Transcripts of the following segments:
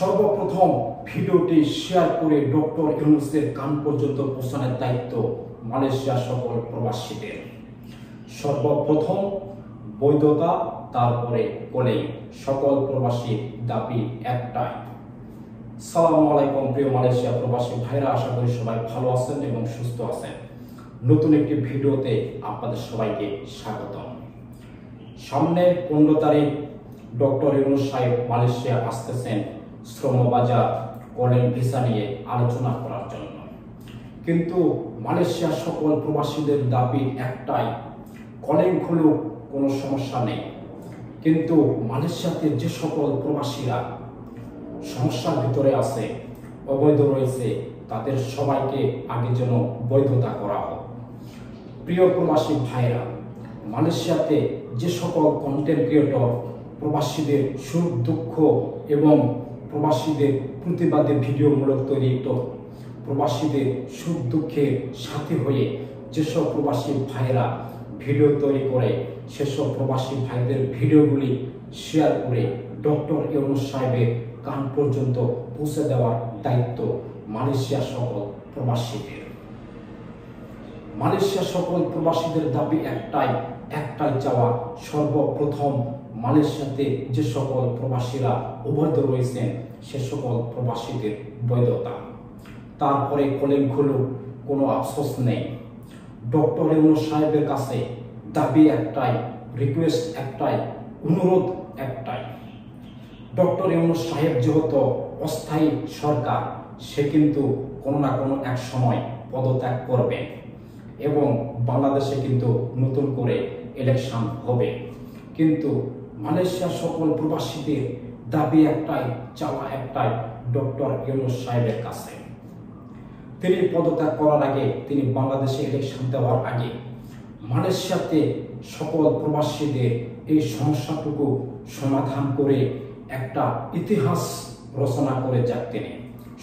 সর্বপ্রথম ভিডিওটি শেয়ার করে ডক্টর ইউনূসের কান পর্যন্ত পৌঁছানোর দায়িত্ব মালয়েশিয়ার সকল প্রবাসীদের। সর্বপ্রথম বৈধতা, তারপরে কলেই সকল প্রবাসীর দাবি একটাই। সালামু আলাইকুম প্রিয় মালয়েশিয়া প্রবাসী ভাইরা, আশা করি সবাই ভালো আছেন এবং সুস্থ আছেন। নতুন একটি ভিডিওতে আপনাদের সবাইকে স্বাগতম। সামনে 15 তারিখ ডক্টর ইউনূস সাহেব মালয়েশিয়া আসতেছেন শ্রমবাজার কলেজ ভিসা নিয়ে আলোচনা করার জন্য। কিন্তু মালয়েশিয়ার সকল প্রবাসীদের দাবি একটাই, কলেজ খুলুক, কোনো সমস্যা নেই। কিন্তু মালয়েশিয়াতে যে সকল প্রবাসীরা সমস্যার ভিতরে আছে, অবৈধ রয়েছে, তাদের সবাইকে আগে যেন বৈধতা করা হোক। প্রিয় প্রবাসী ভাইরা, মালয়েশিয়াতে যে সকল কন্টেন্ট ক্রিয়েটর প্রবাসীদের সুখ দুঃখ এবং প্রবাসীদের প্রতিবাদে ভিডিওমূলক তৈরি প্রবাসীদের সুখ দুঃখের সাথী হয়ে যেসব প্রবাসী ভাইরা ভিডিও তৈরি করে, সেসব প্রবাসী ভাইদের ভিডিওগুলি শেয়ার করে ডক্টর ইউনূস সাহেবের কান পর্যন্ত পৌঁছে দেওয়ার দায়িত্ব মালয়েশিয়ার সকল প্রবাসীদের। মালয়েশিয়ার সকল প্রবাসীদের দাবি একটাই চাওয়া, সর্বপ্রথম মালয়েশিয়াতে যে সকল প্রবাসীরা অবৈধ রয়েছেন সে সকল প্রবাসীদের বৈধতা। তারপরে কলেজ খুলুক, কোনো আফসোস নেই। ডক্টর ইউনূস সাহেবের কাছে দাবি একটাই, রিকোয়েস্ট একটাই, অনুরোধ একটাই। ডক্টর ইউনূস সাহেব যেহেতু অস্থায়ী সরকার, সে কিন্তু কোনো না কোনো এক সময় পদত্যাগ করবে এবং বাংলাদেশে কিন্তু নতুন করে ইলেকশন হবে। কিন্তু মালয়েশিয়ার সকল প্রবাসীদের দাবি একটাই, চাওয়া একটাই ডক্টর ইউনূস সাহেবের কাছে। তিনি পদত্যাগ করার আগে, তিনি বাংলাদেশে ইলেকশন দেওয়ার আগে মালয়েশিয়াতে সকল প্রবাসীদের এই সমস্যাটুকু সমাধান করে একটা ইতিহাস রচনা করে যাক তিনি।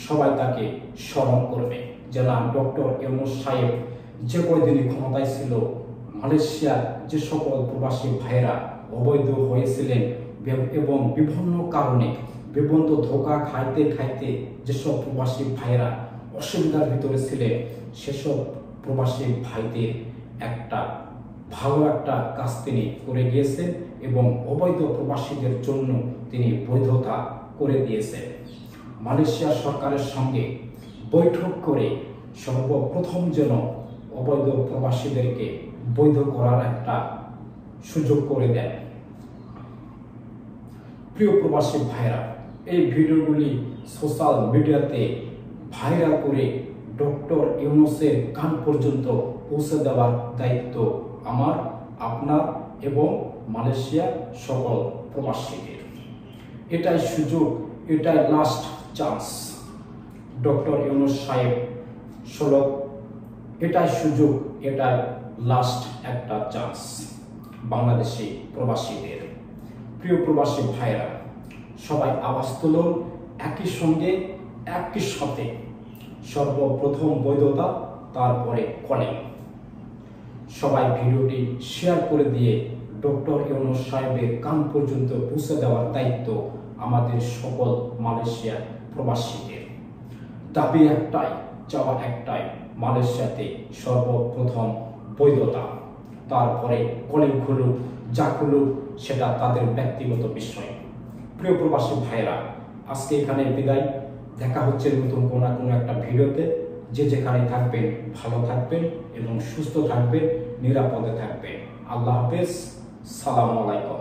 সবাই তাকে স্মরণ করবে যে না, ডক্টর ইউনূস সাহেব যে কয়দিনই ক্ষমতায় ছিল, মালয়েশিয়ার যে সকল প্রবাসী ভাইরা অবৈধ হয়েছিলেন এবং বিভিন্ন কারণে বিভিন্ন ধোঁকা খাইতে যেসব প্রবাসী ভাইরা অসুবিধার ভিতরে ছিলেন, সেসব প্রবাসী ভাইদের একটা ভালো একটা কাজ তিনি করে গিয়েছেন এবং অবৈধ প্রবাসীদের জন্য তিনি বৈধতা করে দিয়েছেন। মালয়েশিয়া সরকারের সঙ্গে বৈঠক করে সর্বপ্রথম যেন অবৈধ প্রবাসীদেরকে বৈধ করার একটা সুযোগ করে দেন। প্রিয় প্রবাসী ভাইরা, এই ভিডিওগুলি সোশ্যাল মিডিয়াতে ভাইরাল করে ডক্টর ইউনূসের কান পর্যন্ত পৌঁছে দেওয়ার দায়িত্ব আমার, আপনার এবং মালয়েশিয়ার সকল প্রবাসীদের। এটাই সুযোগ, এটাই লাস্ট চান্স। ডক্টর ইউনূস সাহেব এটাই সুযোগ, এটাই লাস্ট একটা চান্স বাংলাদেশি প্রবাসীদের। প্রিয় প্রবাসী ভাইরা, সবাই আওয়াজ তুলুন একই সঙ্গে, একই সাথে। সর্বপ্রথম বৈধতা, তারপরে কলেজ। সবাই ভিডিওটি শেয়ার করে দিয়ে ডক্টর ইউনূস সাহেবের কান পর্যন্ত পৌঁছে দেওয়ার দায়িত্ব আমাদের সকল মালয়েশিয়ার প্রবাসীদের। দাবি একটাই, চাওয়া একটাই, মালয়েশিয়াতে সর্বপ্রথম বৈধতা, তারপরে কলেজ খুলুক, যা খুলুক সেটা তাদের ব্যক্তিগত বিষয়। প্রিয় প্রবাসী ভাইরা, আজকে এখানে বিদায়। দেখা হচ্ছে নতুন কোনো না কোনো একটা ভিডিওতে। যে যেখানে থাকবেন ভালো থাকবেন এবং সুস্থ থাকবেন, নিরাপদে থাকবেন। আল্লাহ হাফেজ, সালামু আলাইকুম।